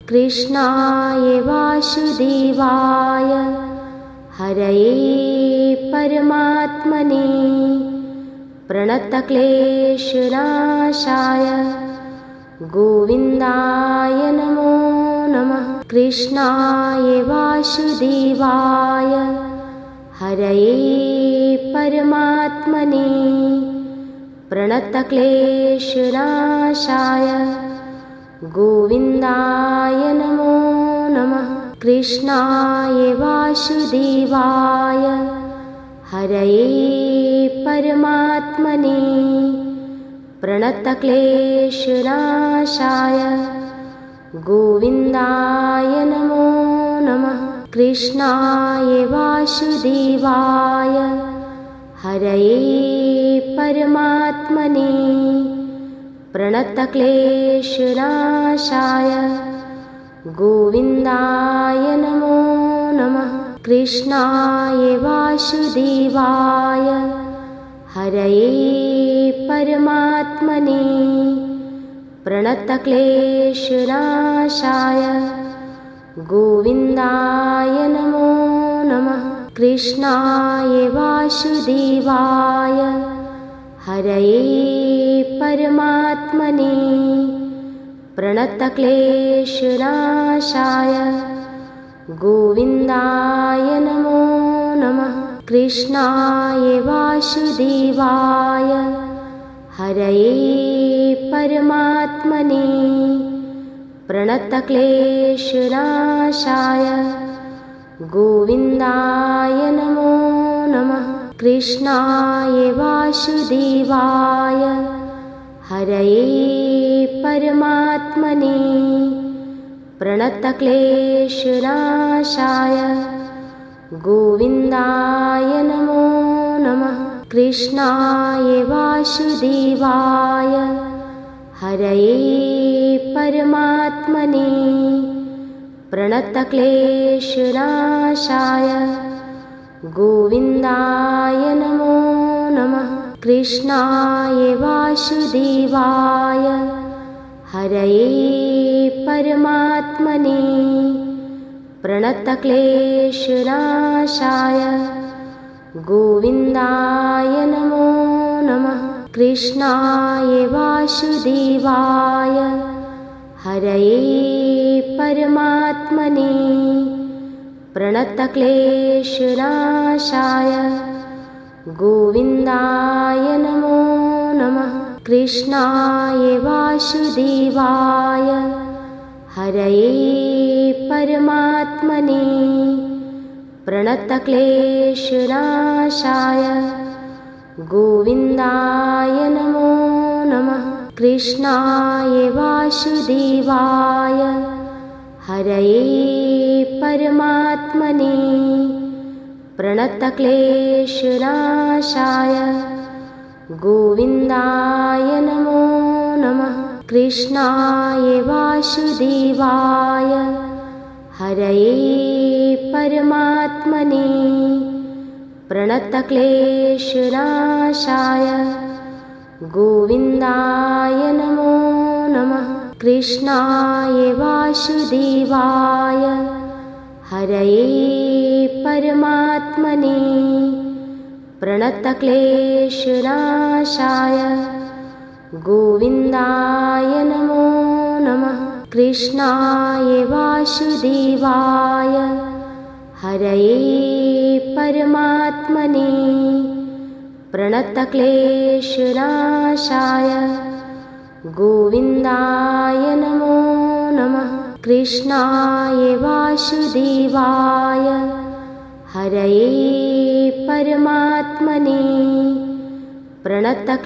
कृष्णाय वासुदेवाय हरये परमात्मने प्रणतक्लेशनाशाय गोविन्दाय नमो नमः। कृष्णाय वासुदेवाय हरये परमात्मने प्रणतक्लेशनाशाय गोविन्दाय नमो नमः। कृष्णाय वासुदेवाय हरये परमात्मने प्रणतक्लेशनाशाय गोविन्दाय नमो नमः। कृष्णाय वासुदेवाय हरये परमात्मने प्रणतक्लेशनाशाय गोविन्दाय नमो नमः। कृष्णाय वासुदेवाय हरये परमात्मने प्रणतक्लेशनाशाय गोविन्दाय नमो नमः। कृष्णाय वासुदेवाय हरये परमात्मने प्रणतक्लेशनाशाय गोविन्दाय नमो नमः। कृष्णाय वासुदेवाय हरये परमात्मने प्रणतक्लेशनाशाय गोविन्दाय नमो नमः। कृष्णाय वासुदेवाय हरये परमात्मने प्रणतक्लेशनाशाय गोविन्दाय नमो नमः। कृष्णाय वासुदेवाय हरये परमात्मने प्रणतक्लेशनाशाय गोविन्दाय नमो नमः। कृष्णाय वासुदेवाय हरये परमात्मने प्रणतक्लेशनाशाय गोविन्दाय नमो नमः। कृष्णाय वासुदेवाय हरये परमात्मने प्रणतक्लेशनाशाय गोविन्दाय नमो नमः। कृष्णाय वासुदेवाय हरये परमात्मने प्रणतक्लेशनाशाय गोविन्दाय नमो नमः। कृष्णाय वासुदेवाय हरये परमात्मने प्रणतक्लेशनाशाय गोविन्दाय नमो नमः। कृष्णाय वासुदेवाय हरये परमात्मने प्रणतक्लेशनाशाय गोविन्दाय नमो नमः। कृष्णाय वासुदेवाय हरये परमात्मने प्रणतक्लेशनाशाय गोविन्दाय नमो नमः। कृष्णाय वासुदेवाय हरये परमात्मने प्रणतक्लेशनाशाय गोविन्दाय नमो नमः। कृष्णाय वासुदेवाय हरये परमात्मने प्रणतक्लेशनाशाय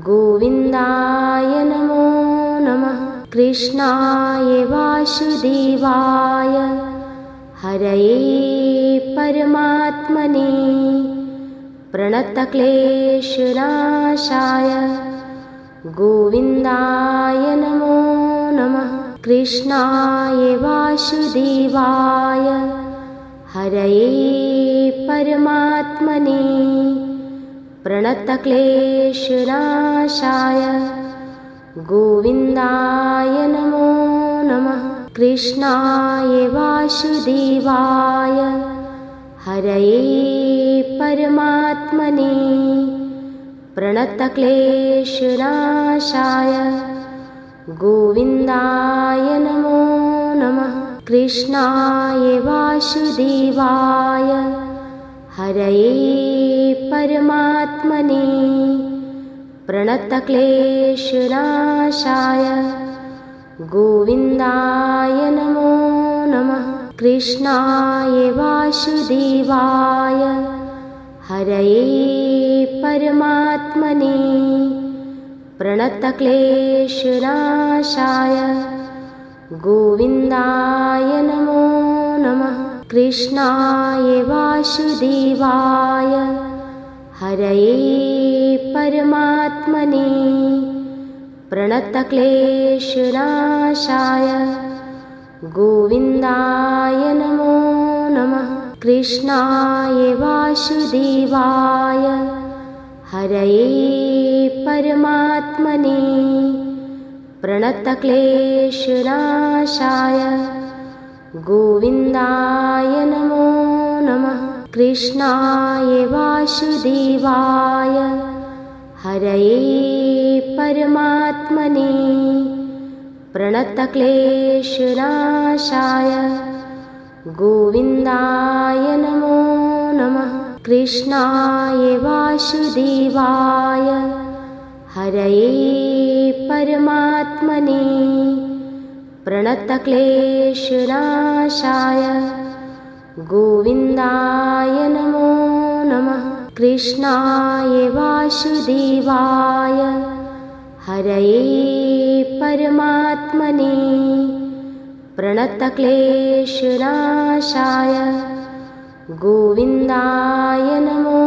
गोविन्दाय नमो नमः। कृष्णाय वासुदेवाय हरये परमात्मने प्रणतक्लेशनाशाय गोविन्दाय नमो नमः। कृष्णाय वासुदेवाय हरये परमात्मने प्रणतक्लेशनाशाय गोविन्दाय नमो नमः। कृष्णाय वासुदेवाय हरये परमात्मने प्रणतक्लेशनाशाय गोविन्दाय नमो नमः। कृष्णाय वासुदेवाय हरये परमात्मने प्रणतक्लेशनाशाय गोविन्दाय नमो नमः। कृष्णाय वासुदेवाय हरये परमात्मने प्रणतक्लेशनाशाय गोविन्दाय नमो नमः। कृष्णाय वासुदेवाय हरये परमात्मने प्रणतक्लेशनाशाय गोविन्दाय नमो नमः। कृष्णाय वासुदेवाय हरये परमात्मने प्रणतक्लेशनाशाय गोविन्दाय नमो नमः। कृष्णाय वासुदेवाय हरये परमात्मने प्रणतक्लेशनाशाय गोविन्दाय नमो नमः। कृष्णाय वासुदेवाय हरये परमात्मने प्रणतक्लेशनाशाय गोविन्दाय नमो नमः। कृष्णाय वासुदेवाय हरये परमात्मने प्रणतक्लेशनाशाय गोविन्दाय नमो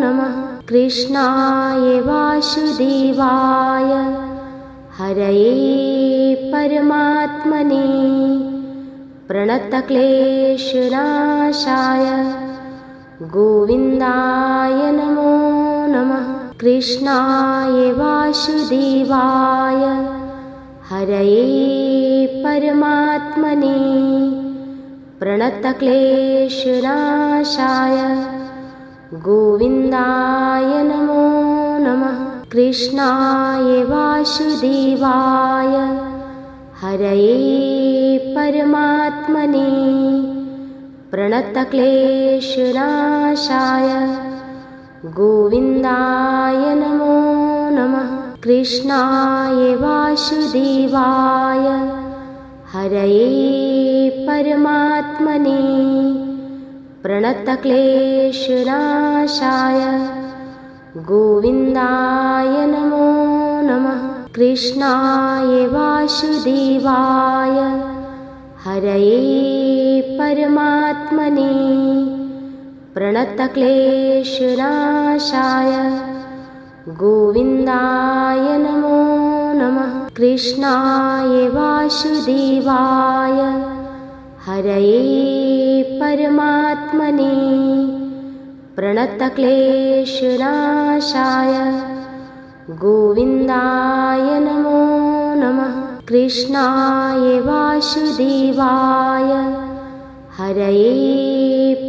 नमः। कृष्णाय वासुदेवाय हरये परमात्मने प्रणतक्लेशनाशाय गोविन्दाय नमो नमः। कृष्णाय वासुदेवाय हरये परमात्मने प्रणतक्लेशनाशाय गोविन्दाय नमो नमः। कृष्णाय वासुदेवाय हरये परमात्मने प्रणतक्लेशनाशाय गोविन्दाय नमो नमः। कृष्णाय वासुदेवाय हरये परमात्मने प्रणतक्लेशनाशाय गोविन्दाय नमो नमः। कृष्णाय वासुदेवाय हरये परमात्मने प्रणतक्लेशनाशाय गोविन्दाय नमो नमः। कृष्णाय वासुदेवाय हरये परमात्मने प्रणतक्लेशनाशाय गोविन्दाय नमो नमः। कृष्णाय वासुदेवाय हरये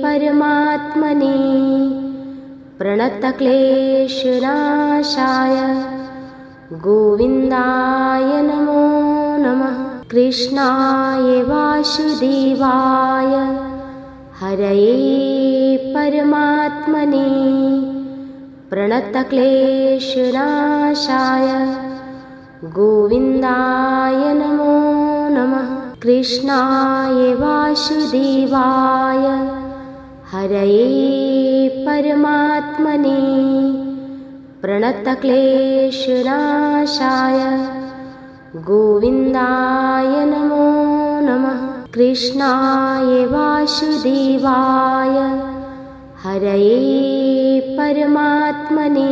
परमात्मने प्रणतक्लेशनाशाय गोविन्दाय नमो नमः। कृष्णाय वासुदेवाय हरये परमात्मने प्रणतक्लेशनाशाय गोविन्दाय नमो नमः। कृष्णाय वासुदेवाय हरये परमात्मने प्रणतक्लेशनाशाय गोविन्दाय नमो नमः। कृष्णाय वासुदेवाय हरये परमात्मने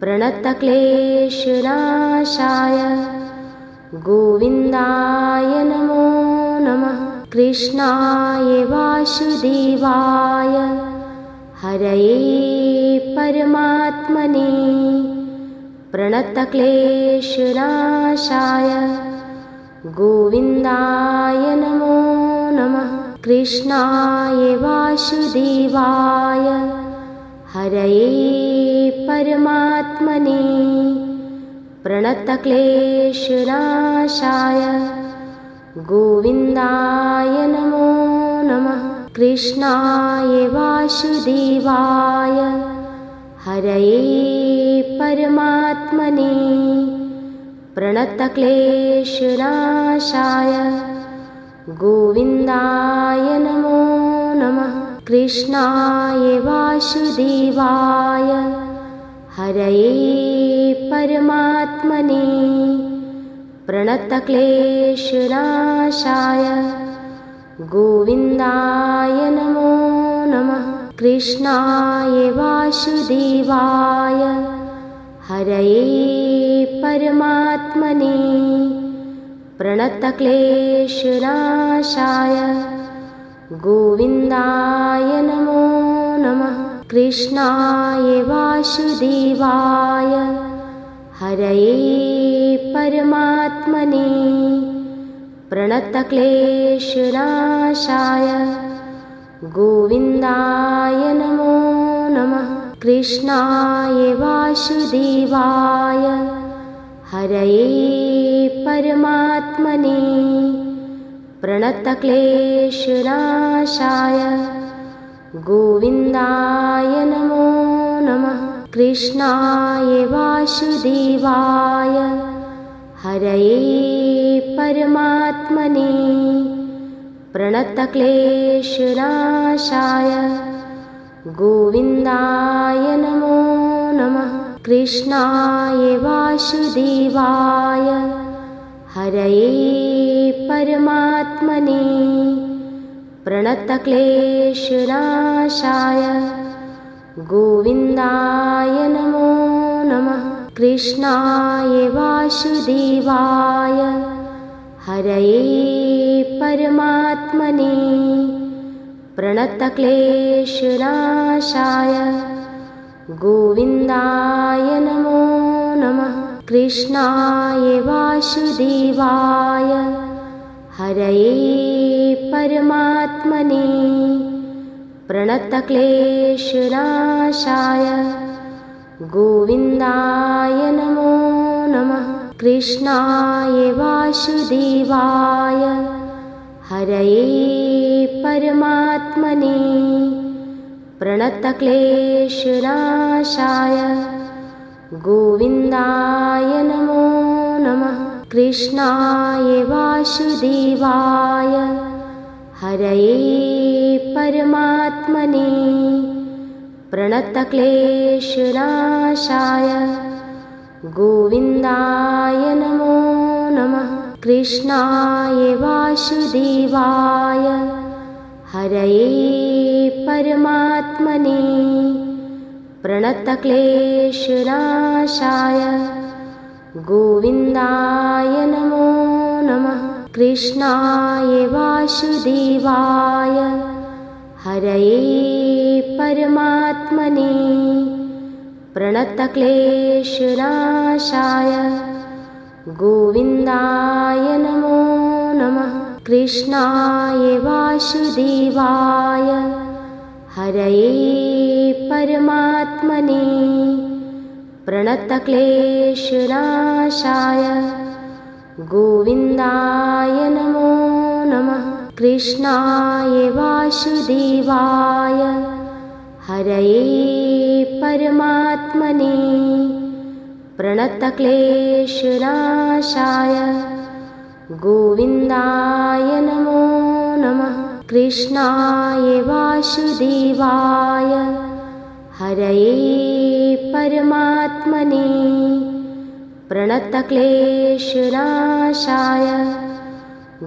प्रणतक्लेशनाशाय गोविन्दाय नमो नमः। कृष्णाय वासुदेवाय हरये परमात्मने प्रणतक्लेशनाशाय गोविन्दाय नमो नमः। कृष्णाय वासुदेवाय हरये परमात्मने प्रणतक्लेशनाशाय गोविन्दाय नमो नमः। कृष्णाय वासुदेवाय हरये परमात्मने प्रणतक्लेशनाशाय गोविन्दाय नमो नमः। कृष्णाय वासुदेवाय हरये परमात्मने प्रणतक्लेशनाशाय गोविन्दाय नमो नमः। कृष्णाय वासुदेवाय हरये परमात्मने प्रणतक्लेशनाशाय गोविन्दाय नमो नमः। कृष्णाय वासुदेवाय हरये परमात्मने प्रणतक्लेशनाशाय गोविन्दाय नमो नमः। कृष्णाय वासुदेवाय हरये परमात्मने प्रणतक्लेशनाशाय गोविन्दाय नमो नमः। कृष्णाय वासुदेवाय हरये परमात्मने प्रणतक्लेशनाशाय गोविन्दाय नमो नमः। कृष्णाय वासुदेवाय हरये परमात्मने प्रणतक्लेशनाशाय गोविन्दाय नमो नमः। कृष्णाय वासुदेवाय हरये परमात्मने प्रणतक्लेशनाशाय गोविन्दाय नमो नमः। कृष्णाय वासुदेवाय हरये परमात्मने प्रणतक्लेशनाशाय गोविन्दाय नमो नमः। कृष्णाय वासुदेवाय हरये परमात्मने प्रणतक्लेशनाशाय गोविन्दाय नमो नमः। कृष्णाय वासुदेवाय हरये परमात्मने प्रणतक्लेशनाशाय गोविन्दाय नमो नमः। कृष्णाय वासुदेवाय हरये परमात्मने प्रणतक्लेशनाशाय गोविन्दाय नमो नमः। कृष्णाय वासुदेवाय हरये परमात्मने प्रणतक्लेशनाशाय गोविन्दाय नमो नमः। कृष्णाय वासुदेवाय हरये परमात्मने प्रणतक्लेशनाशाय गोविन्दाय नमो नमः। कृष्णाय वासुदेवाय हरये परमात्मने प्रणतक्लेशनाशाय गोविन्दाय नमो नमः। कृष्णाय वासुदेवाय हरये परमात्मने प्रणतक्लेशनाशाय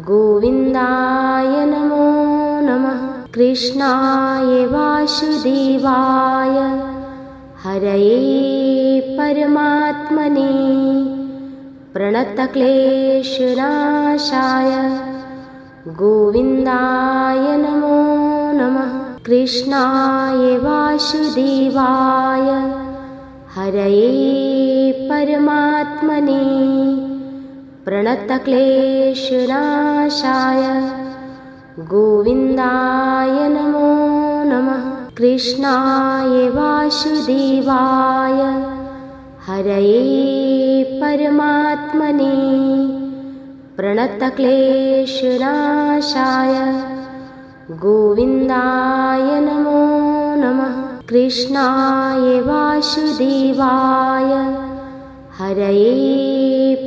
गोविन्दाय नमो नमः। कृष्णाय वासुदेवाय हरये परमात्मने प्रणतक्लेशनाशाय गोविन्दाय नमो नमः। कृष्णाय वासुदेवाय हरये परमात्मने प्रणतक्लेशनाशाय गोविन्दाय नमो नमः। कृष्णाय वासुदेवाय हरये परमात्मने प्रणतक्लेशनाशाय गोविन्दाय नमो नमः। कृष्णाय वासुदेवाय हरये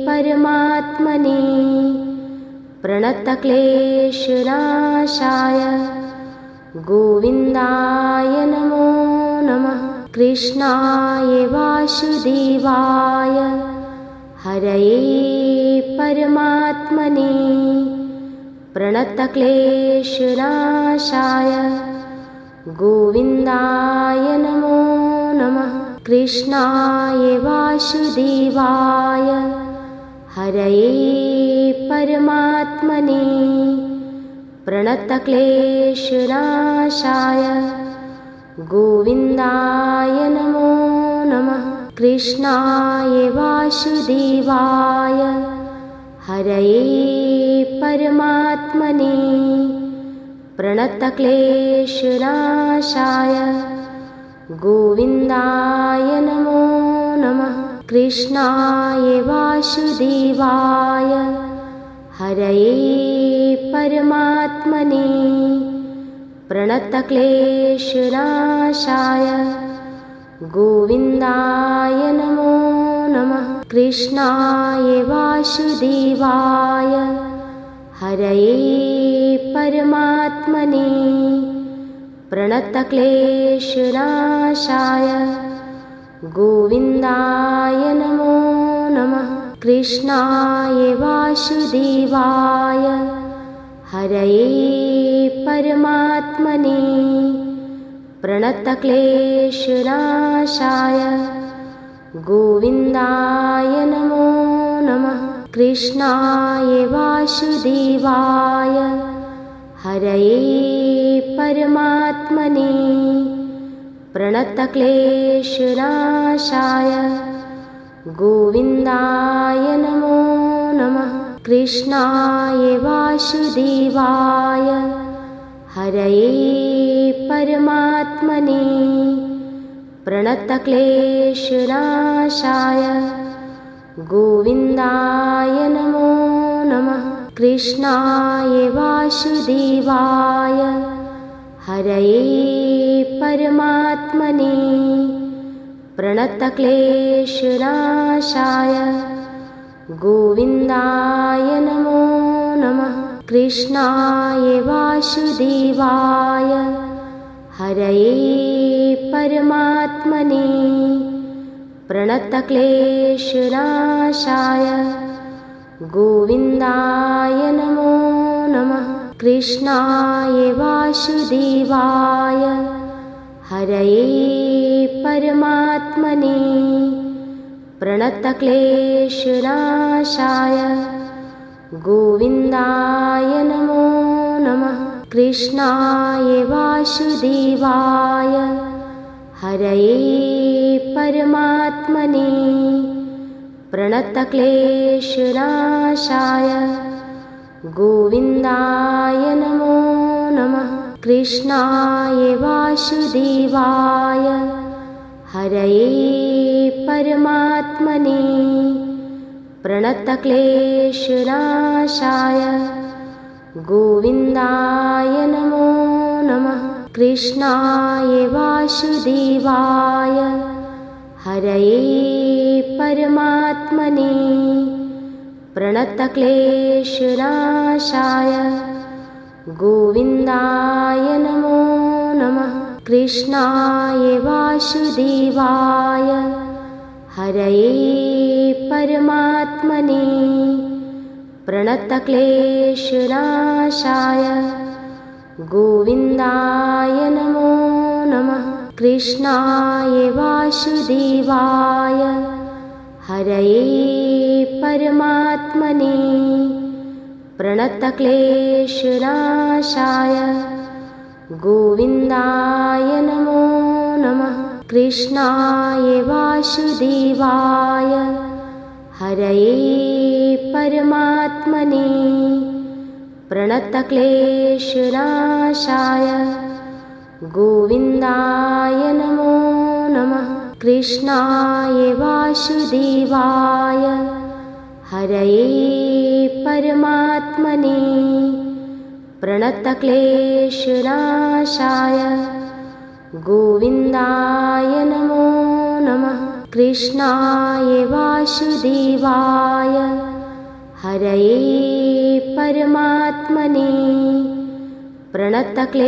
परमात्मने प्रणतक्लेशनाशाय गोविन्दाय नमो नमः। कृष्णाय वासुदेवाय हरये परमात्मने प्रणतक्लेशनाशाय गोविन्दाय नमो नमः। कृष्णाय वासुदेवाय हरये परमात्मने प्रणतक्लेशनाशाय गोविन्दाय नमो नमः। कृष्णाय वासुदेवाय हरये परमात्मने प्रणतक्लेशनाशाय गोविन्दाय नमो नमः। कृष्णाय वासुदेवाय हरये परमात्मने प्रणतक्लेशनाशाय गोविन्दाय नमो नमः। कृष्णाय वासुदेवाय हरये परमात्मने प्रणतक्लेशनाशाय गोविन्दाय नमो नमः। कृष्णाय वासुदेवाय हरये परमात्मने प्रणतक्लेशनाशाय गोविन्दाय नमो नमः। कृष्णाय वासुदेवाय हरये परमात्मने प्रणतक्लेशनाशाय गोविन्दाय नमो नमः। कृष्णाय वासुदेवाय हरये परमात्मने प्रणतक्लेशनाशाय गोविन्दाय नमो नमः। कृष्णाय वासुदेवाय हरये परमात्मने प्रणतक्लेशनाशाय गोविन्दाय नमो नमः। कृष्णाय वासुदेवाय हरये परमात्मने प्रणतक्लेशनाशाय गोविन्दाय नमो नमः। कृष्णाय वासुदेवाय हरये परमात्मने प्रणतक्लेशनाशाय गोविन्दाय नमो नमः। कृष्णाय वासुदेवाय हरये परमात्मने प्रणतक्लेशनाशाय गोविन्दाय नमो नमः। कृष्णाय वासुदेवाय हरये परमात्मने प्रणतक्लेशनाशाय गोविन्दाय नमो नमः। कृष्णाय वासुदेवाय हरये परमात्मने प्रणतक्लेशनाशाय गोविन्दाय नमो नमः। कृष्णाय वासुदेवाय हरये परमात्मने प्रणतक्लेशनाशाय गोविन्दाय नमो नमः। कृष्णाय वासुदेवाय हरये परमात्मने प्रणतक्लेशनाशाय गोविन्दाय नमो नमः। कृष्णाय वासुदेवाय हरये परमात्मने प्रणतक्लेशनाशाय गोविन्दाय नमो नमः। कृष्णाय वासुदेवाय हरये परमात्मने प्रणतक्लेशनाशाय गोविन्दाय नमो नमः। कृष्णाय वासुदेवाय हरये परमात्मने प्रणतक्लेशनाशाय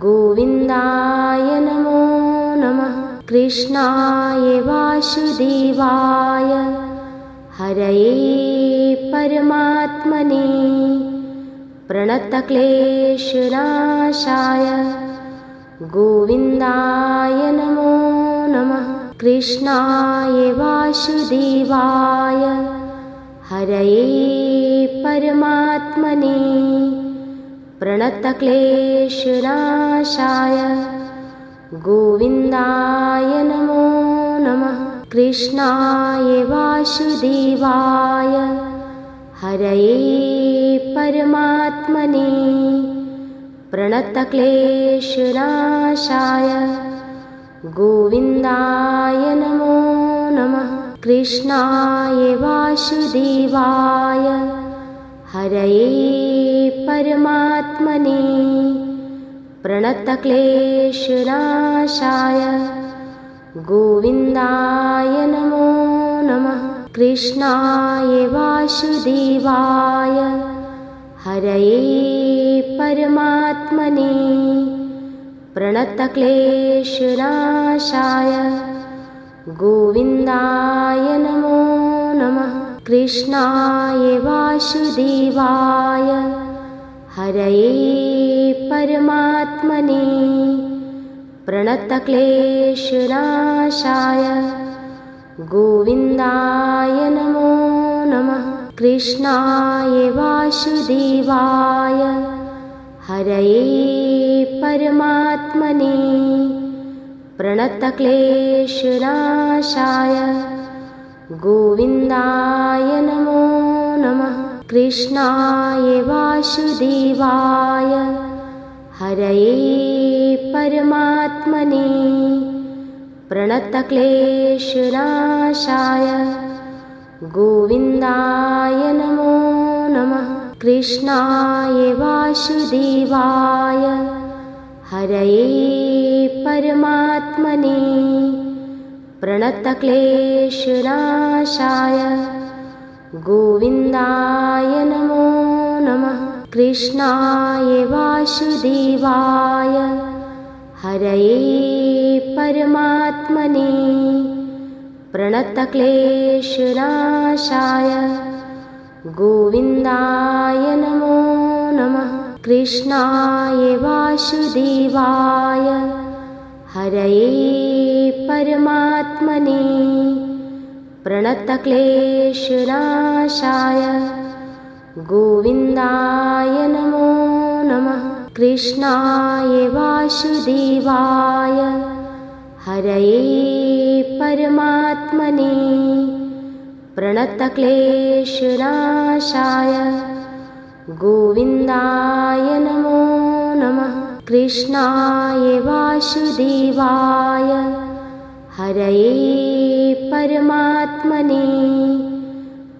गोविन्दाय नमो नमः। कृष्णाय वासुदेवाय हरये परमात्मने प्रणतक्लेशनाशाय गोविन्दाय नमो नमः। कृष्णाय वासुदेवाय हरये परमात्मने प्रणतक्लेशनाशाय गोविन्दाय नमो नमः। कृष्णाय वासुदेवाय हरये परमात्मने प्रणतक्लेशनाशाय गोविन्दाय नमो नमः। कृष्णाय वासुदेवाय हरये परमात्मने प्रणतक्लेशनाशाय गोविन्दाय नमो नमः। कृष्णाय वासुदेवाय हरये परमात्मने प्रणतक्लेशनाशाय गोविन्दाय नमो नमः। कृष्णाय वासुदेवाय हरये परमात्मने प्रणतक्लेशनाशाय गोविन्दाय नमो नमः। कृष्णाय वासुदेवाय हरये परमात्मने प्रणतक्लेशनाशाय गोविन्दाय नमो नमः। कृष्णाय वासुदेवाय हरये परमात्मने प्रणतक्लेशनाशाय गोविन्दाय नमो नमः। कृष्णाय वासुदेवाय हरये परमात्मने प्रणतक्लेशनाशाय गोविन्दाय नमो नमः। कृष्णाय वासुदेवाय हरये परमात्मने प्रणतक्लेशनाशाय गोविन्दाय नमो नमः। कृष्णाय वासुदेवाय हरये परमात्मने प्रणतक्लेशनाशाय गोविन्दाय नमो नमः। कृष्णाय वासुदेवाय हरये परमात्मने प्रणतक्लेशनाशाय गोविन्दाय नमो नमः। कृष्णाय वासुदेवाय हरये परमात्मने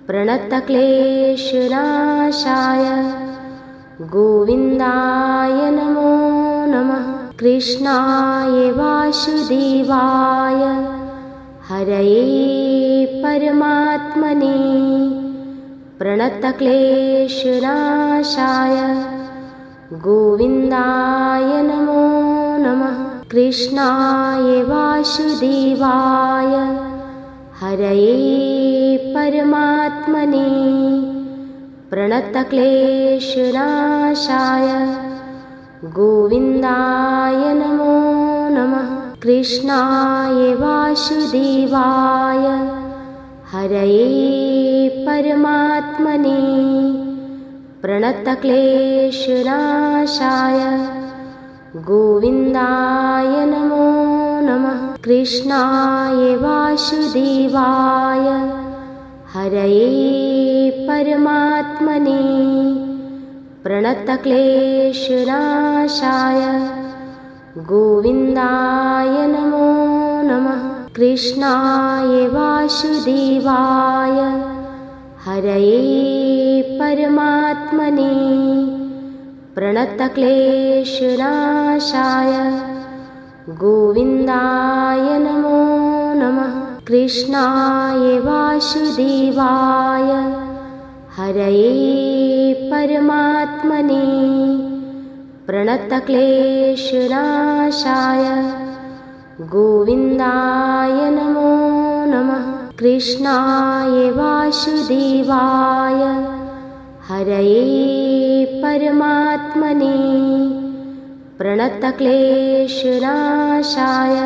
प्रणतक्लेशनाशाय गोविन्दाय नमो नमः। कृष्णाय वासुदेवाय हरये परमात्मने प्रणतक्लेशनाशाय गोविन्दाय नमो नमः। कृष्णाय वासुदेवाय हरये परमात्मने प्रणतक्लेशनाशाय गोविन्दाय नमो नमः। कृष्णाय वासुदेवाय हरये परमात्मने प्रणतक्लेशनाशाय गोविन्दाय नमो नमः। कृष्णाय वासुदेवाय हरये परमात्मने प्रणतक्लेशनाशाय गोविन्दाय नमो नमः। कृष्णाय वासुदेवाय हरये परमात्मने प्रणतक्लेशनाशाय गोविन्दाय नमो नमः। कृष्णाय वासुदेवाय हरये परमात्मने प्रणतक्लेशनाशाय गोविन्दाय नमो नमः। कृष्णाय वासुदेवाय हरये परमात्मने प्रणतक्लेशनाशाय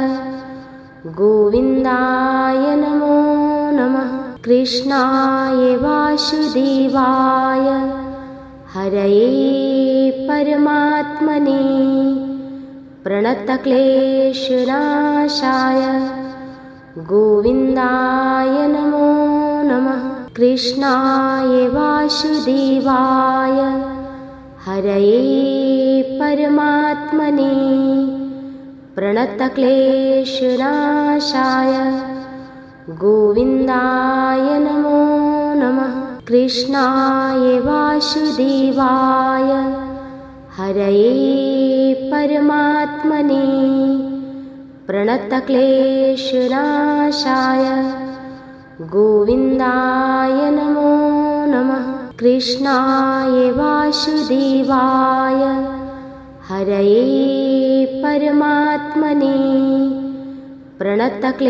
गोविन्दाय नमो नमः। कृष्णाय वासुदेवाय हरये परमात्मने प्रणतक्लेशनाशाय गोविन्दाय नमो नमः। कृष्णाय वासुदेवाय हरये परमात्मने प्रणतक्लेशनाशाय गोविन्दाय नमो नमः। कृष्णाय वासुदेवाय हरये परमात्मने प्रणतक्लेशनाशाय गोविन्दाय नमो नमः। कृष्णाय वासुदेवाय हरये परमात्मने प्रणतक्लेशनाशाय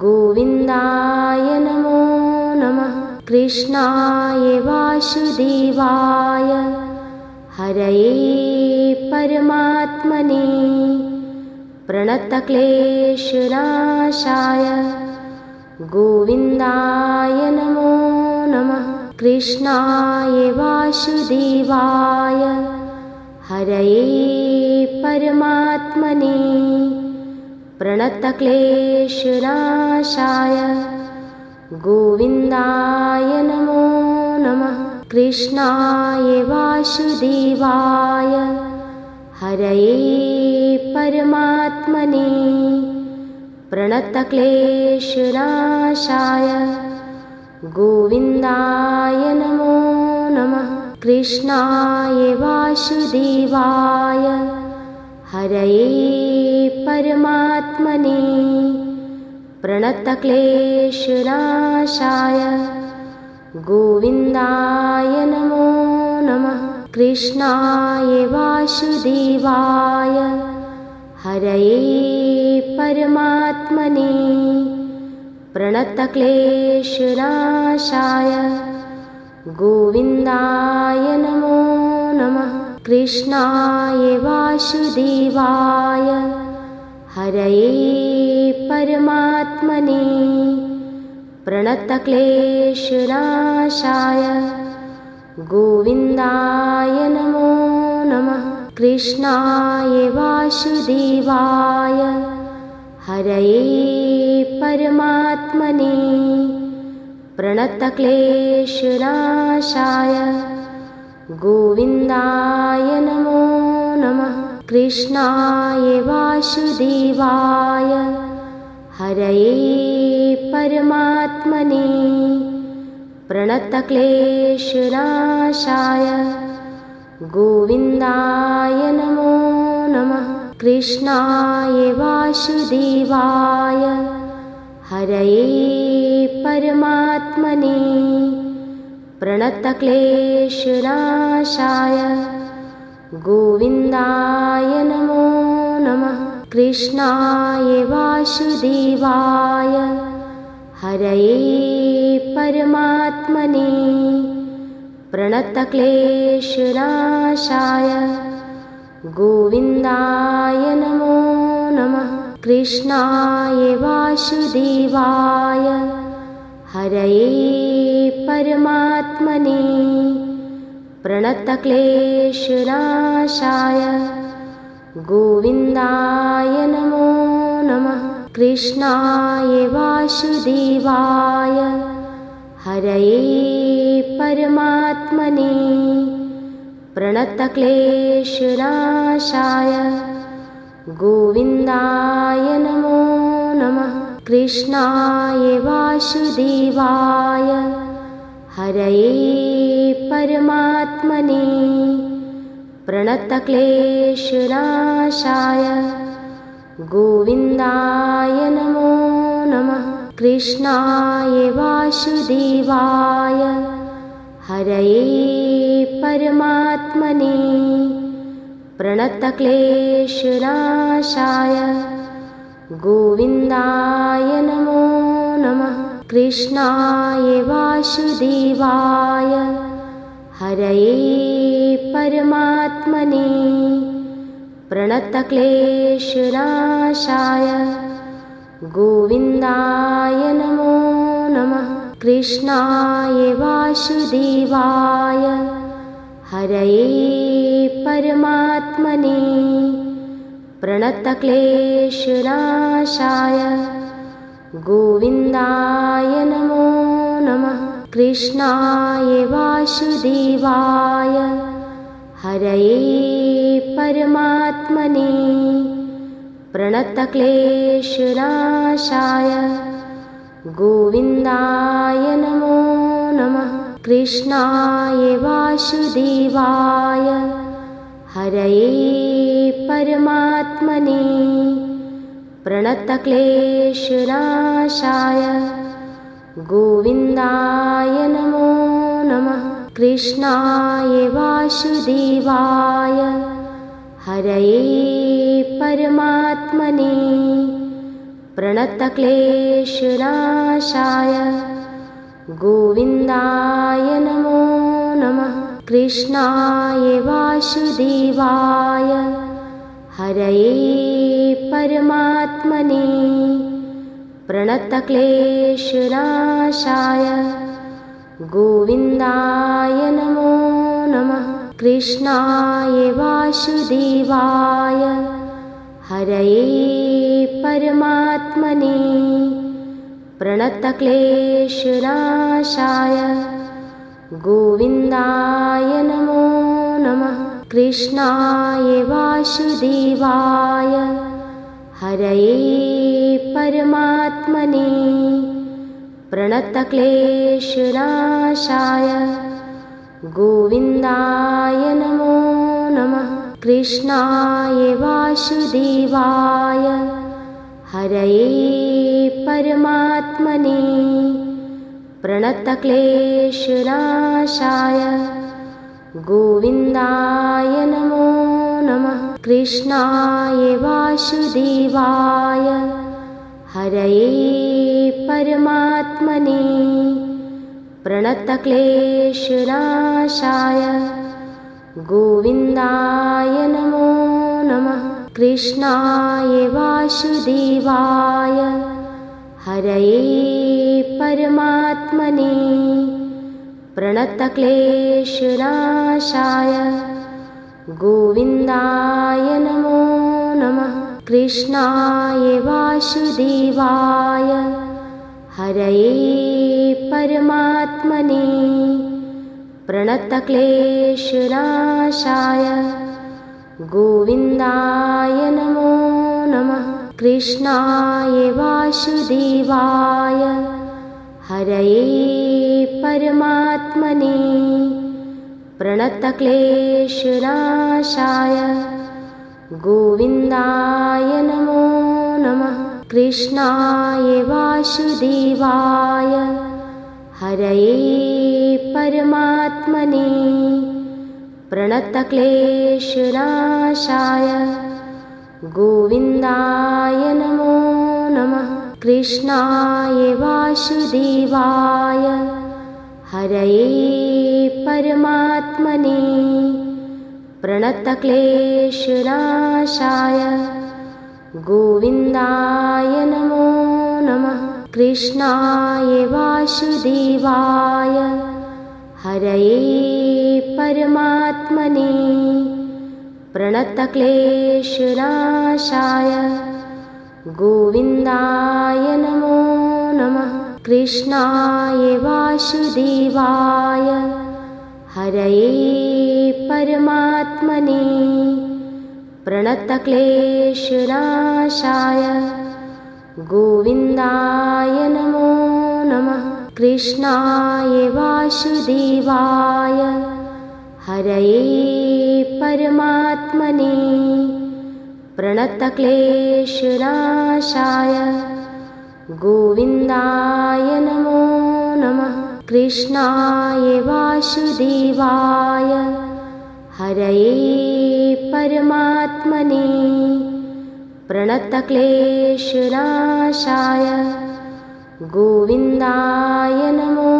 गोविन्दाय नमो नमः। कृष्णाय वासुदेवाय हरये परमात्मने प्रणतक्लेशनाशाय गोविन्दाय नमो नमः। कृष्णाय वासुदेवाय हरये परमात्मने प्रणतक्लेशनाशाय गोविन्दाय नमो नमः। कृष्णाय वासुदेवाय हरये परमात्मने प्रणतक्लेशनाशाय गोविन्दाय नमो नमः। कृष्णाय वासुदेवाय हरये परमात्मने प्रणतक्लेशनाशाय गोविन्दाय नमो नमः। कृष्णाय वासुदेवाय हरये परमात्मने प्रणतक्लेशनाशाय गोविन्दाय नमो नमः। कृष्णाय वासुदेवाय हरये परमात्मने प्रणतक्लेशनाशाय गोविन्दाय नमो नमः। कृष्णाय वासुदेवाय हरये परमात्मने प्रणतक्लेशनाशाय गोविन्दाय नमो नमः। कृष्णाय वासुदेवाय हरये परमात्मने प्रणतक्लेशनाशाय गोविन्दाय नमो नमः। कृष्णाय वासुदेवाय हरये परमात्मने प्रणतक्लेशनाशाय गोविन्दाय नमो नमः। कृष्णाय वासुदेवाय हरये परमात्मने प्रणतक्लेशनाशाय गोविन्दाय नमो नमः। कृष्णाय वासुदेवाय हरये परमात्मने प्रणतक्लेशनाशाय गोविन्दाय नमो नमः। कृष्णाय वासुदेवाय हरये परमात्मने प्रणतक्लेशनाशाय गोविन्दाय नमो नमः। कृष्णाय वासुदेवाय हरये परमात्मने प्रणतक्लेशनाशाय गोविन्दाय नमो नमः। कृष्णाय वासुदेवाय हरये परमात्मने प्रणतक्लेशनाशाय गोविन्दाय नमो नमः। कृष्णाय वासुदेवाय हरये परमात्मने प्रणतक्लेशनाशाय गोविन्दाय नमो नमः। कृष्णाय वासुदेवाय हरये परमात्मने प्रणतक्लेशनाशाय गोविन्दाय नमो नमः। कृष्णाय वासुदेवाय हरये परमात्मने प्रणतक्लेशनाशाय गोविन्दाय नमो नमः। कृष्णाय वासुदेवाय हरये परमात्मने प्रणतक्लेशनाशाय गोविन्दाय नमो नमः। कृष्णाय वासुदेवाय हरये परमात्मने प्रणतक्लेशनाशाय गोविन्दाय नमो नमः। कृष्णाय वासुदेवाय हरये परमात्मने प्रणतक्लेशनाशाय गोविन्दाय नमो नमः। कृष्णाय वासुदेवाय हरये परमात्मने प्रणतक्लेशनाशाय गोविन्दाय नमो नमः। कृष्णाय वासुदेवाय हरये परमात्मने प्रणतक्लेशनाशाय गोविन्दाय नमो नमः। कृष्णाय वासुदेवाय हरये परमात्मने प्रणतक्लेशनाशाय गोविन्दाय नमो नमः। कृष्णाय वासुदेवाय हरये परमात्मने प्रणतक्लेशनाशाय गोविन्दाय नमो नमः। कृष्णाय वासुदेवाय हरये परमात्मने प्रणतक्लेशनाशाय गोविन्दाय नमो नमः। कृष्णाय वासुदेवाय हरये परमात्मने प्रणतक्लेशनाशाय गोविन्दाय नमो नमः। कृष्णाय वासुदेवाय हरये परमात्मने प्रणतक्लेशनाशाय गोविन्दाय नमो नमः। कृष्णाय वासुदेवाय हरये परमात्मने प्रणतक्लेशनाशाय गोविन्दाय नमो नमः। कृष्णाय वासुदेवाय हरये परमात्मने प्रणतक्लेशनाशाय गोविन्दाय नमो नमः। कृष्णाय वासुदेवाय हरये परमात्मने प्रणतक्लेशनाशाय गोविन्दाय नमो नमः। कृष्णाय वासुदेवाय हरये परमात्मने प्रणतक्लेशनाशाय गोविन्दाय नमो नमः। कृष्णाय वासुदेवाय हरये परमात्मने प्रणतक्लेशनाशाय गोविन्दाय नमो नमः। कृष्णाय वासुदेवाय हरये परमात्मने प्रणतक्लेशनाशाय गोविन्दाय नमो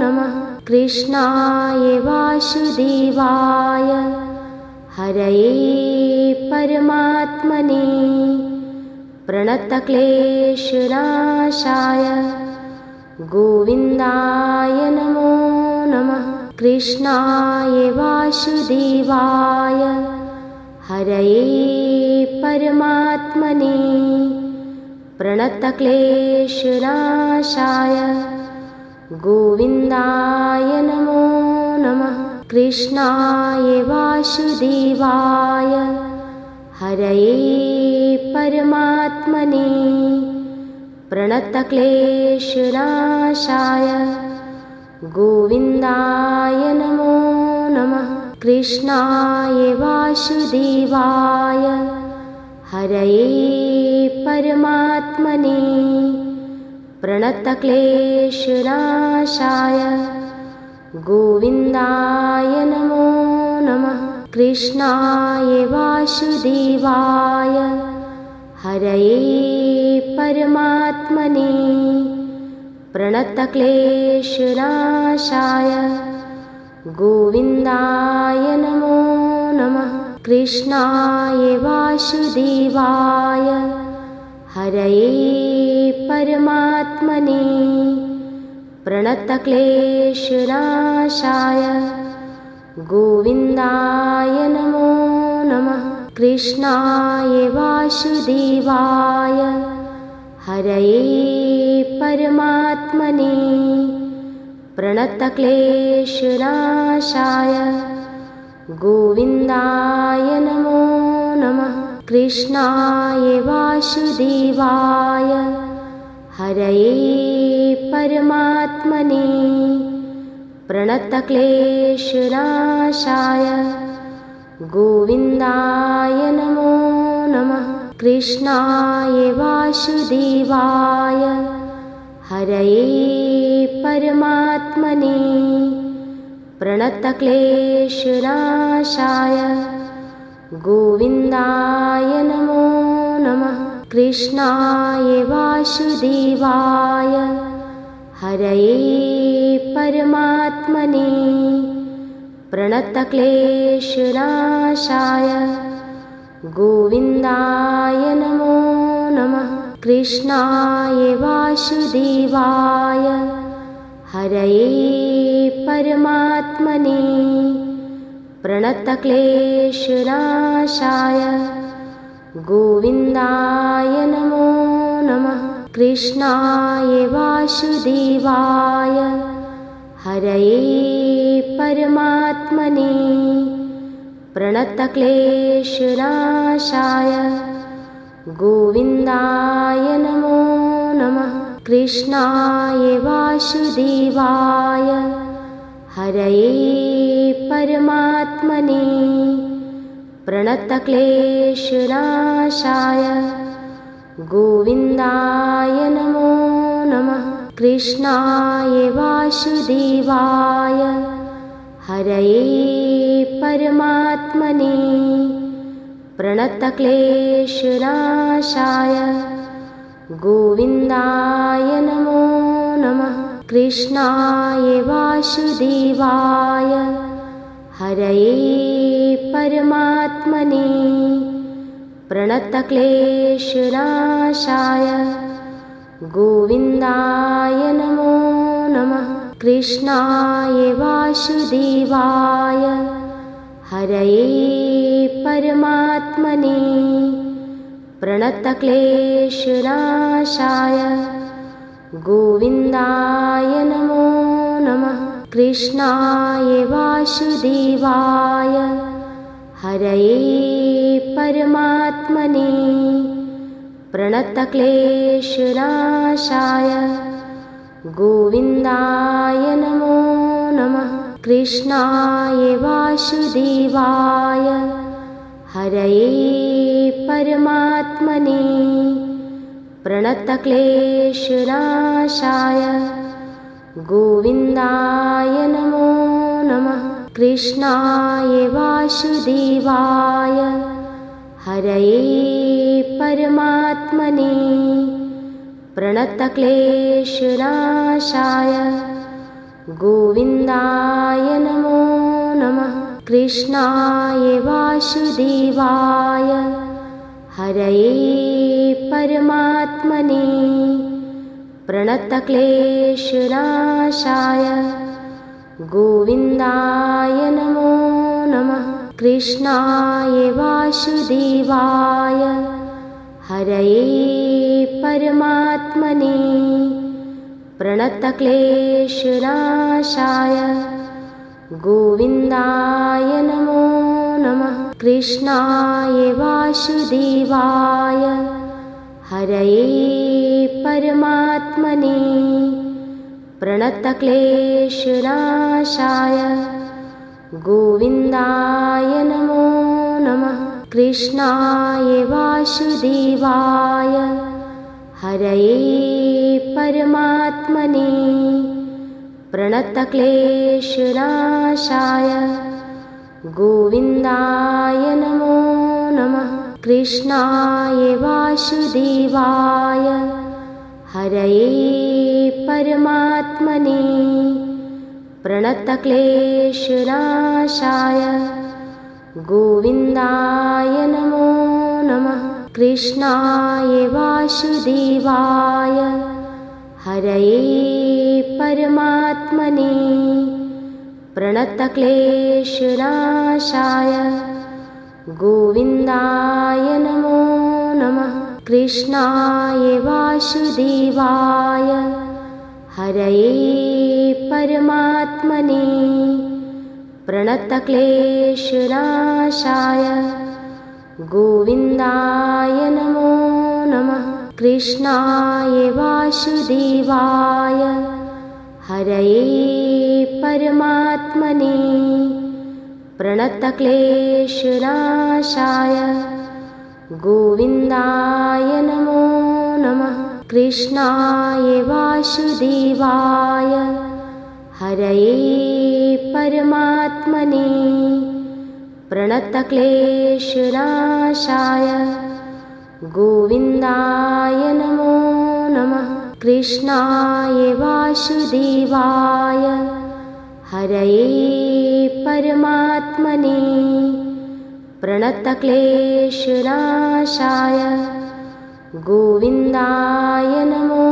नमः। कृष्णाय वासुदेवाय हरये परमात्मने प्रणतक्लेशनाशाय गोविन्दाय नमो नमः। कृष्णाय वासुदेवाय हरये परमात्मने प्रणतक्लेशनाशाय गोविन्दाय नमो नमः। कृष्णाय वासुदेवाय हरये परमात्मने प्रणतक्लेशनाशाय गोविन्दाय नमो नमः। कृष्णाय वासुदेवाय हरये परमात्मने प्रणतक्लेशनाशाय गोविन्दाय नमो नमः। कृष्णाय वासुदेवाय हरये परमात्मने प्रणतक्लेशनाशाय गोविन्दाय नमो नमः। कृष्णाय वासुदेवाय हरये परमात्मने प्रणतक्लेशनाशाय गोविन्दाय नमो नमः। कृष्णाय वासुदेवाय हरये परमात्मने प्रणतक्लेशनाशाय गोविन्दाय नमो नमः। कृष्णाय वासुदेवाय हरये परमात्मने प्रणतक्लेशनाशाय गोविन्दाय नमो नमः। कृष्णाय वासुदेवाय हरये परमात्मने प्रणतक्लेशनाशाय गोविन्दाय नमो नमः। कृष्णाय वासुदेवाय हरये परमात्मने प्रणतक्लेशनाशाय गोविन्दाय नमो नमः। कृष्णाय वासुदेवाय हरये परमात्मने प्रणतक्लेशनाशाय गोविन्दाय नमो नमः। कृष्णाय वासुदेवाय हरये परमात्मने प्रणतक्लेशनाशाय गोविन्दाय नमो नमः। कृष्णाय वासुदेवाय हरये परमात्मने प्रणतक्लेशनाशाय गोविन्दाय नमो नमः। कृष्णाय वासुदेवाय हरये परमात्मने प्रणतक्लेशनाशाय गोविन्दाय नमो नमः। कृष्णाय वासुदेवाय हरये परमात्मने प्रणतक्लेशनाशाय गोविन्दाय नमो नमः। कृष्णाय वासुदेवाय हरये परमात्मने प्रणतक्लेशनाशाय गोविन्दाय नमो नमः। कृष्णाय वासुदेवाय हरये परमात्मने प्रणतक्लेशनाशाय गोविन्दाय नमो नमः। कृष्णाय वासुदेवाय हरये परमात्मने प्रणतक्लेशनाशाय गोविन्दाय नमो नमः। कृष्णाय वासुदेवाय हरये परमात्मने प्रणतक्लेशनाशाय गोविन्दाय नमो नमः। कृष्णाय वासुदेवाय हरये परमात्मने प्रणतक्लेशनाशाय गोविन्दाय नमो नमः। कृष्णाय वासुदेवाय हरये परमात्मने प्रणतक्लेशनाशाय गोविन्दाय नमो नमः। कृष्णाय वासुदेवाय हरये परमात्मने प्रणतक्लेशनाशाय गोविन्दाय नमो नमः। कृष्णाय वासुदेवाय हरये परमात्मने प्रणतक्लेशनाशाय गोविन्दाय नमो नमः। कृष्णाय वासुदेवाय हरये परमात्मने प्रणतक्लेशनाशाय गोविन्दाय नमो नमः। कृष्णाय वासुदेवाय हरये परमात्मने प्रणतक्लेशनाशाय गोविन्दाय नमो नमः। कृष्णाय वासुदेवाय हरये परमात्मने प्रणतक्लेशनाशाय गोविन्दाय नमो नमः। कृष्णाय वासुदेवाय हरये परमात्मने प्रणतक्लेशनाशाय गोविन्दाय नमो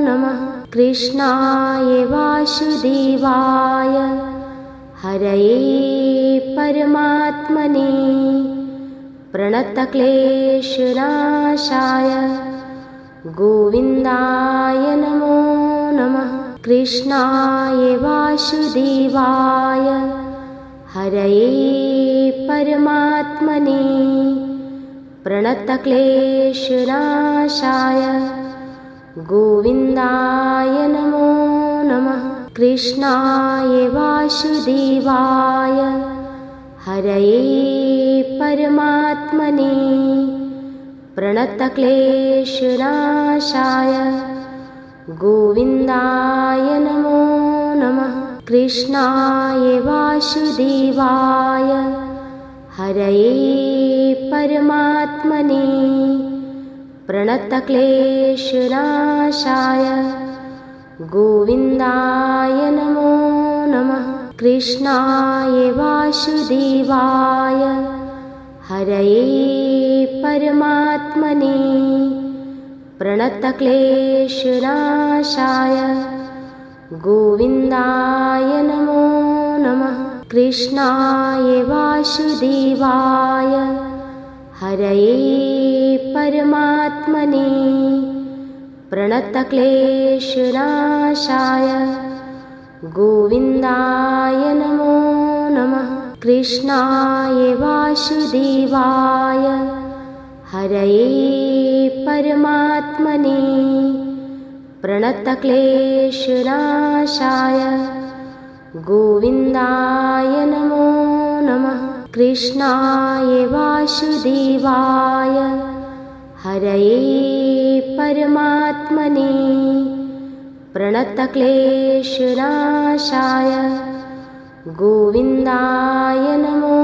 नमः। कृष्णाय वासुदेवाय हरये परमात्मने प्रणतक्लेशनाशाय गोविन्दाय नमो नमः। कृष्णाय वासुदेवाय हरये परमात्मने प्रणतक्लेशनाशाय गोविन्दाय नमो नमः। कृष्णाय वासुदेवाय हरये परमात्मने प्रणतक्लेशनाशाय गोविन्दाय नमो नमः। कृष्णाय वासुदेवाय हरये गोविन्दाय नमो नमः। कृष्णाय वासुदेवाय हरये परमात्मने प्रणतक्लेशनाशाय गोविन्दाय नमो नमः। कृष्णाय वासुदेवाय हरये परमात्मने प्रणतक्लेशनाशाय गोविन्दाय नमो नमः। कृष्णाय वासुदेवाय हरये परमात्मने प्रणतक्लेशनाशाय गोविन्दाय नमो नमः। कृष्णाय वासुदेवाय हरये परमात्मने प्रणतक्लेशनाशाय गोविन्दाय नमो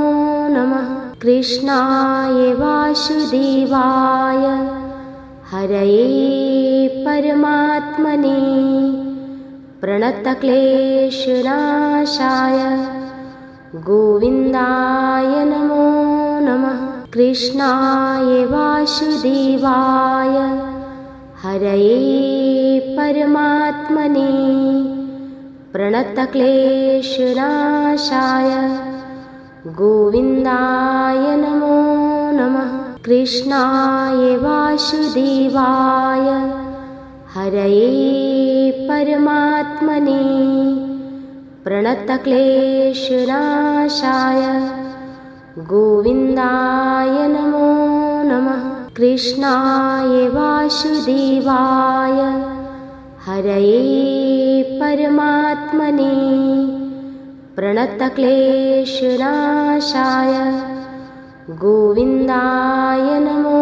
नमः। कृष्णाय वासुदेवाय हरये परमात्मने प्रणतक्लेशनाशाय गोविन्दाय नमो नमः। कृष्णाय वासुदेवाय हरये परमात्मने प्रणतक्लेशनाशाय गोविन्दाय नमो नमः। कृष्णाय वासुदेवाय हरये परमात्मने प्रणतक्लेशनाशाय गोविन्दाय नमो नमः। कृष्णाय वासुदेवाय हरये परमात्मने प्रणतक्लेशनाशाय गोविन्दाय नमो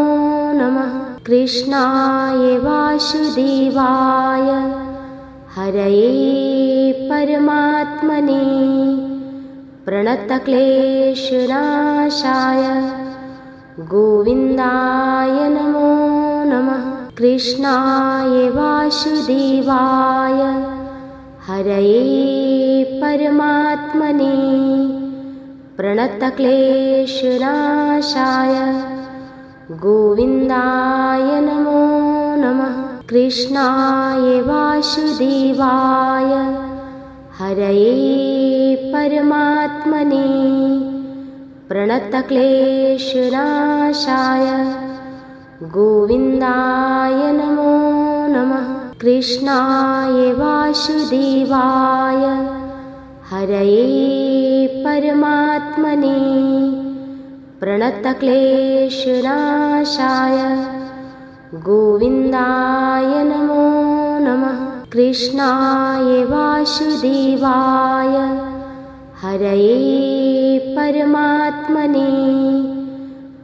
नमः। कृष्णाय वासुदेवाय हरये परमात्मने प्रणतक्लेशनाशाय गोविन्दाय नमो नमः। कृष्णाय वासुदेवाय हरये परमात्मने प्रणतक्लेशनाशाय गोविन्दाय नमो नमः। कृष्णाय वासुदेवाय हरये परमात्मने प्रणतक्लेशनाशाय गोविन्दाय नमो नमः। कृष्णाय वासुदेवाय हरये परमात्मने प्रणतक्लेशनाशाय गोविन्दाय नमो नमः। कृष्णाय वासुदेवाय हरये परमात्मने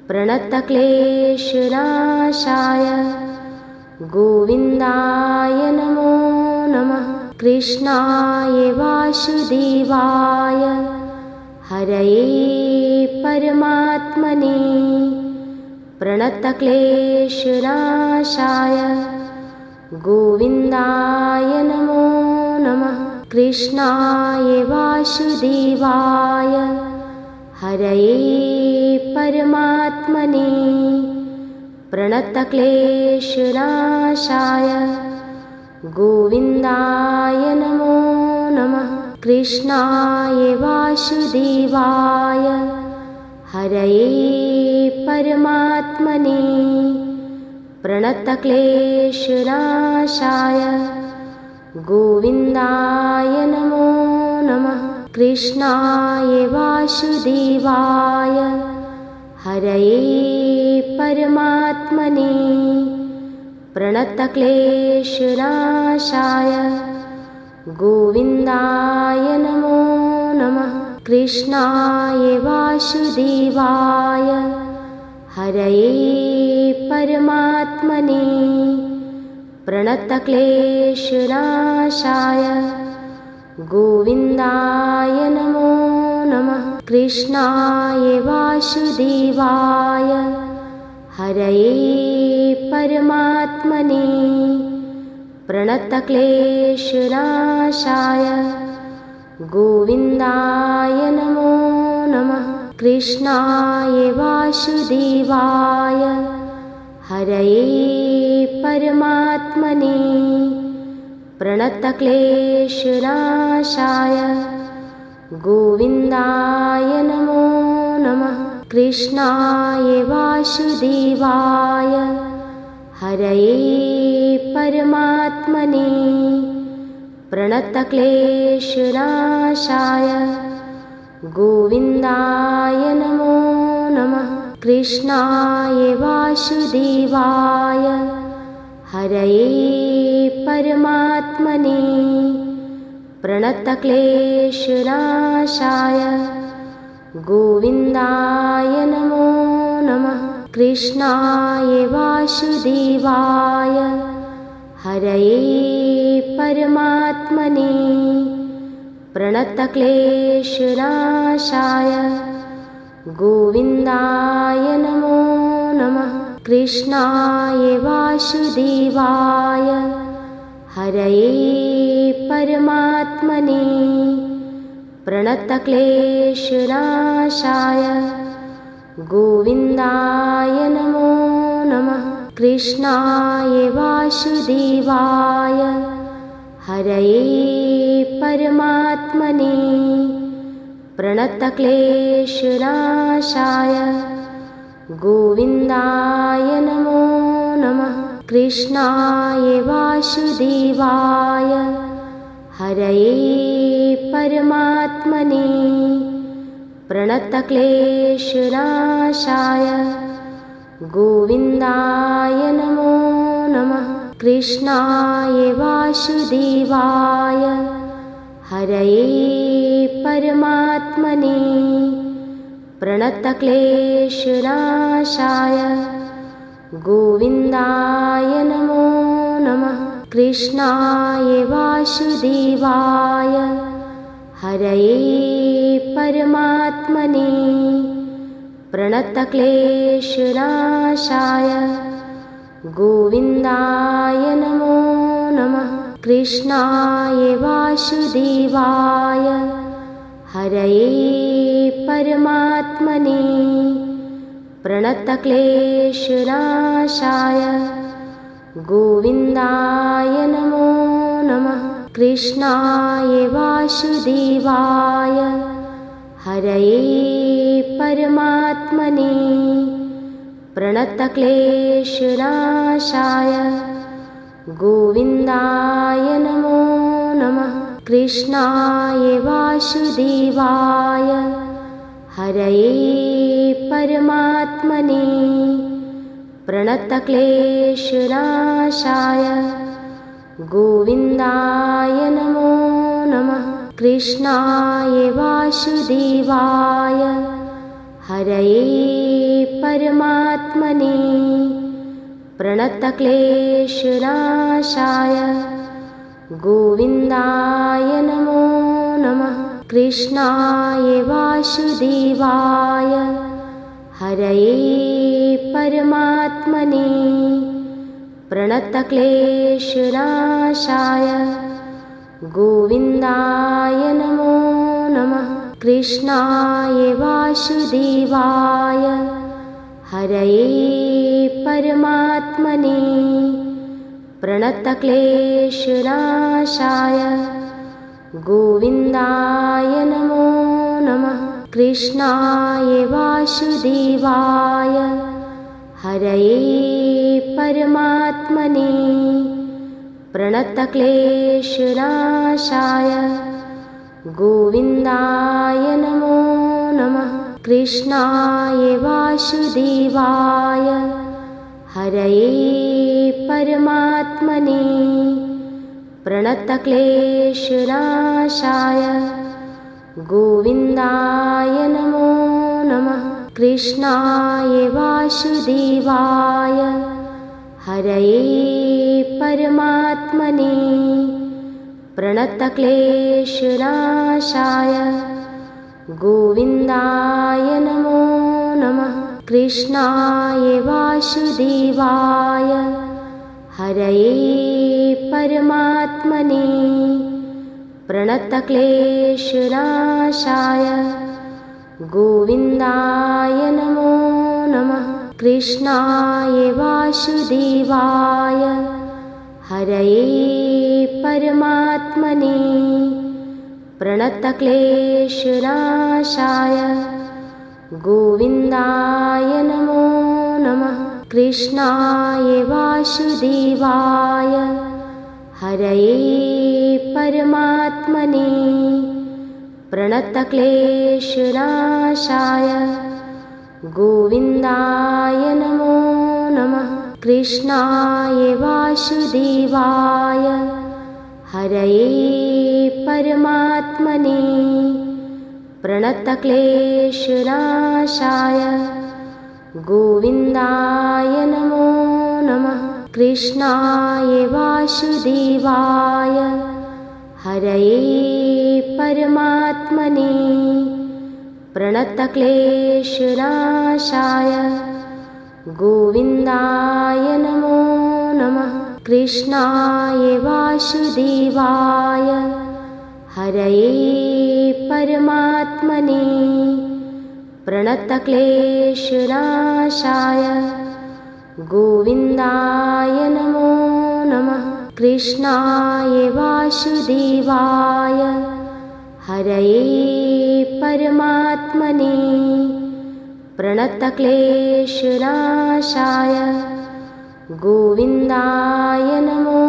प्रणतक्लेशनाशाय गोविन्दाय नमो नमः। कृष्णाय वासुदेवाय हरये परमात्मने प्रणतक्लेशनाशाय गोविन्दाय नमो नमः। कृष्णाय वासुदेवाय हरये परमात्मने प्रणतक्लेशनाशाय गोविन्दाय नमो नमः। कृष्णाय वासुदेवाय हरये परमात्मने प्रणतक्लेशनाशाय गोविन्दाय नमो नमः। कृष्णाय वासुदेवाय हरये परमात्मने प्रणतक्लेशनाशाय गोविन्दाय नमो नमः। कृष्णाय वासुदेवाय हरये परमात्मने प्रणतक्लेशनाशाय गोविन्दाय नमो नमः। कृष्णाय वासुदेवाय हरये परमात्मने प्रणतक्लेशनाशाय गोविन्दाय नमो नमः। कृष्णाय वासुदेवाय हरये परमात्मने प्रणतक्लेशनाशाय गोविन्दाय नमो नमः। कृष्णाय वासुदेवाय हरये परमात्मने प्रणतक्लेशनाशाय गोविन्दाय नमो नमः। कृष्णाय वासुदेवाय हरये परमात्मने प्रणतक्लेशनाशाय गोविन्दाय नमो नमः। कृष्णाय वासुदेवाय हरये परमात्मने प्रणतक्लेशनाशाय गोविन्दाय नमो नमः। कृष्णाय वासुदेवाय हरये परमात्मने प्रणतक्लेशनाशाय गोविन्दाय नमो नमः। कृष्णाय वासुदेवाय हरये परमात्मने प्रणतक्लेशनाशाय गोविन्दाय नमो नमः। कृष्णाय वासुदेवाय हरये परमात्मने प्रणतक्लेशनाशाय गोविन्दाय नमो नमः। कृष्णाय वासुदेवाय हरये परमात्मने प्रणतक्लेशनाशाय गोविन्दाय नमो नमः। कृष्णाय वासुदेवाय हरये परमात्मने प्रणतक्लेशनाशाय गोविन्दाय नमो नमः। कृष्णाय वासुदेवाय हरये परमात्मने प्रणतक्लेशनाशाय गोविन्दाय नमो नमः। कृष्णाय वासुदेवाय हरये परमात्मने प्रणतक्लेशनाशाय गोविन्दाय नमो नमः। कृष्णाय वासुदेवाय हरये परमात्मने प्रणतक्लेशनाशाय गोविन्दाय नमो नमः। कृष्णाय वासुदेवाय हरये परमात्मने प्रणतक्लेशनाशाय गोविन्दाय नमो नमः। कृष्णाय वासुदेवाय हरये परमात्मने प्रणतक्लेशनाशाय गोविन्दाय नमो नमः। कृष्णाय वासुदेवाय हरये परमात्मने प्रणतक्लेशनाशाय गोविन्दाय नमो नमः। कृष्णाय वासुदेवाय हरये परमात्मने प्रणतक्लेशनाशाय गोविन्दाय नमो नमः। कृष्णाय वासुदेवाय हरये परमात्मने प्रणतक्लेशनाशाय गोविन्दाय नमो नमः। कृष्णाय वासुदेवाय हरये परमात्मने प्रणतक्लेशनाशाय गोविन्दाय नमो नमः। कृष्णाय वासुदेवाय हरये परमात्मने प्रणतक्लेशनाशाय गोविन्दाय नमो नमः। कृष्णाय वासुदेवाय हरये परमात्मने प्रणतक्लेशनाशाय गोविन्दाय नमो नमः। कृष्णाय वासुदेवाय हरये परमात्मने प्रणतक्लेशनाशाय गोविन्दाय नमो नमः। कृष्णाय वासुदेवाय हरये परमात्मने प्रणतक्लेशनाशाय गोविन्दाय नमो नमः। कृष्णाय वासुदेवाय हरये परमात्मने प्रणतक्लेशनाशाय गोविन्दाय नमो नमः। कृष्णाय वासुदेवाय हरये परमात्मने प्रणतक्लेशनाशाय गोविन्दाय नमो नमः। कृष्णाय वासुदेवाय हरये परमात्मने प्रणतक्लेशनाशाय गोविन्दाय नमो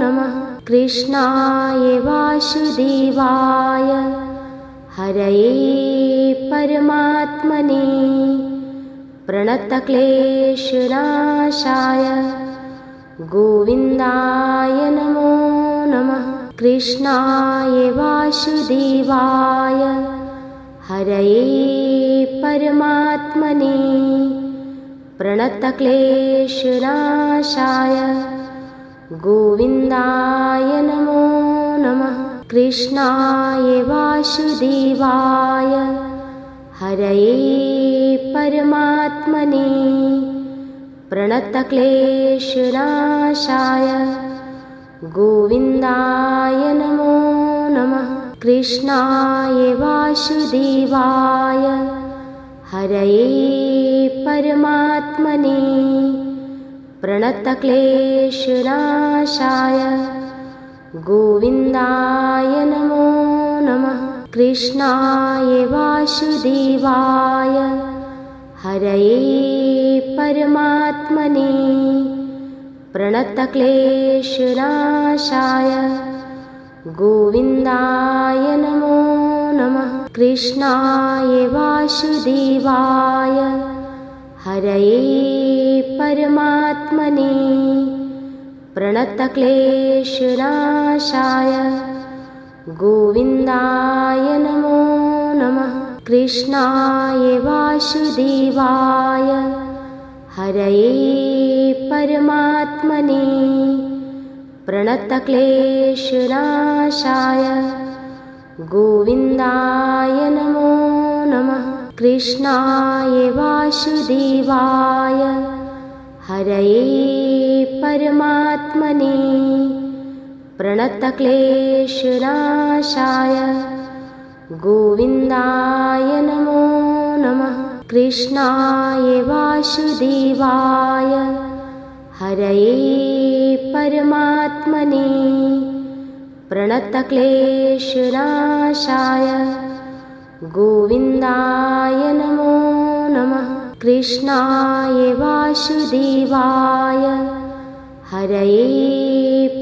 नमः। कृष्णाय वासुदेवाय हरये परमात्मने प्रणतक्लेशनाशाय गोविन्दाय नमो नमः। कृष्णाय वासुदेवाय हरये परमात्मने प्रणतक्लेशनाशाय गोविन्दाय नमो नमः। कृष्णाय वासुदेवाय हरये परमात्मने प्रणतक्लेशनाशाय गोविन्दाय नमो नमः। कृष्णाय वासुदेवाय हरये परमात्मने प्रणतक्लेशनाशाय गोविन्दाय नमो नमः। कृष्णाय वासुदेवाय हरये परमात्मने प्रणतक्लेशनाशाय गोविन्दाय नमो नमः। कृष्णाय वासुदेवाय हरये परमात्मने प्रणतक्लेशनाशाय गोविन्दाय नमो नमः। कृष्णाय वासुदेवाय हरये परमात्मने प्रणतक्लेशनाशाय गोविन्दाय नमो नमः। कृष्णाय वासुदेवाय हरये परमात्मने प्रणतक्लेशनाशाय गोविन्दाय नमो नमः। कृष्णाय वासुदेवाय हरये परमात्मने प्रणतक्लेशनाशाय गोविन्दाय नमो नमः। कृष्णाय वासुदेवाय हरये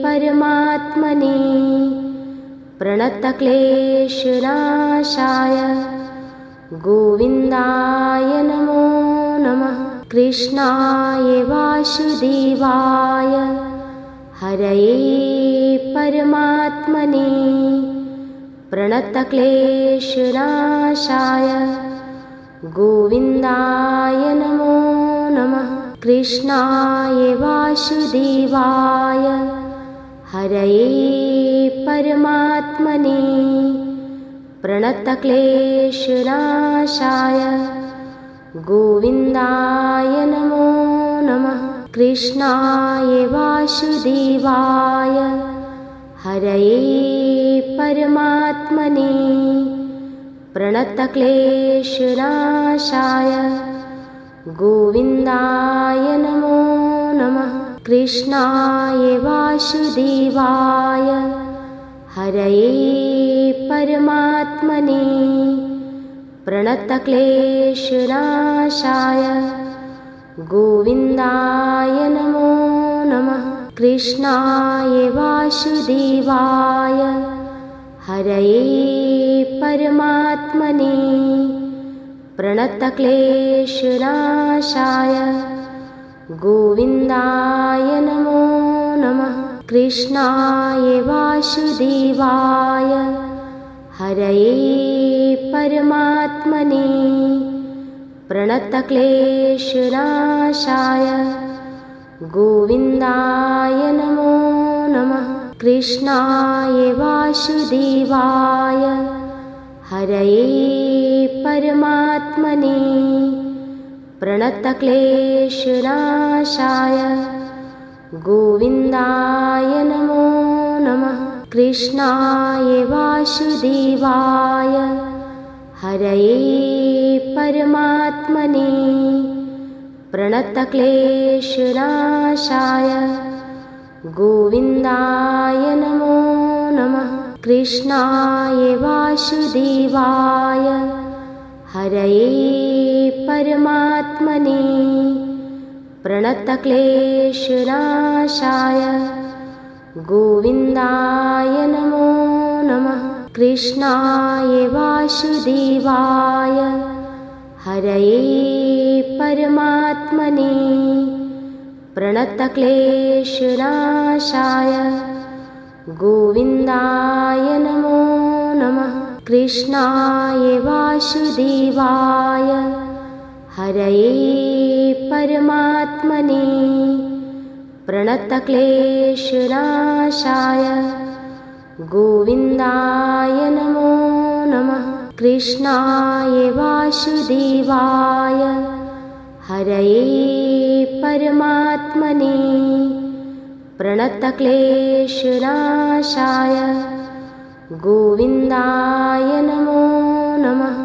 परमात्मने प्रणतक्लेशनाशाय गोविन्दाय नमो नमः। कृष्णाय वासुदेवाय हरये परमात्मने प्रणतक्लेशनाशाय गोविन्दाय नमो नमः। कृष्णाय वासुदेवाय हरये परमात्मने प्रणतक्लेशनाशाय गोविन्दाय नमो नमः। कृष्णाय वासुदेवाय हरये परमात्मने प्रणतक्लेशनाशाय गोविन्दाय नमो नमः। कृष्णाय वासुदेवाय हरये परमात्मने प्रणतक्लेशनाशाय गोविन्दाय नमो नमः। कृष्णाय वासुदेवाय हरये परमात्मने प्रणतक्लेशनाशाय गोविन्दाय नमो नमः। कृष्णाय वासुदेवाय हरये परमात्मने प्रणतक्लेशनाशाय गोविन्दाय नमो नमः। कृष्णाय वासुदेवाय हरये परमात्मने प्रणतक्लेशनाशाय गोविन्दाय नमो नमः। कृष्णाय वासुदेवाय हरये परमात्मने प्रणतक्लेशनाशाय गोविन्दाय नमो नमः। कृष्णाय वासुदेवाय हरये परमात्मने प्रणतक्लेशनाशाय गोविन्दाय नमो नमः। कृष्णाय वासुदेवाय हरये परमात्मने प्रणतक्लेशनाशाय गोविन्दाय नमो नमः। कृष्णाय वासुदेवाय हरये परमात्मने प्रणतक्लेशनाशाय गोविन्दाय नमो नमः। कृष्णाय वासुदेवाय हरये परमात्मने प्रणतक्लेशनाशाय गोविन्दाय नमो नमः।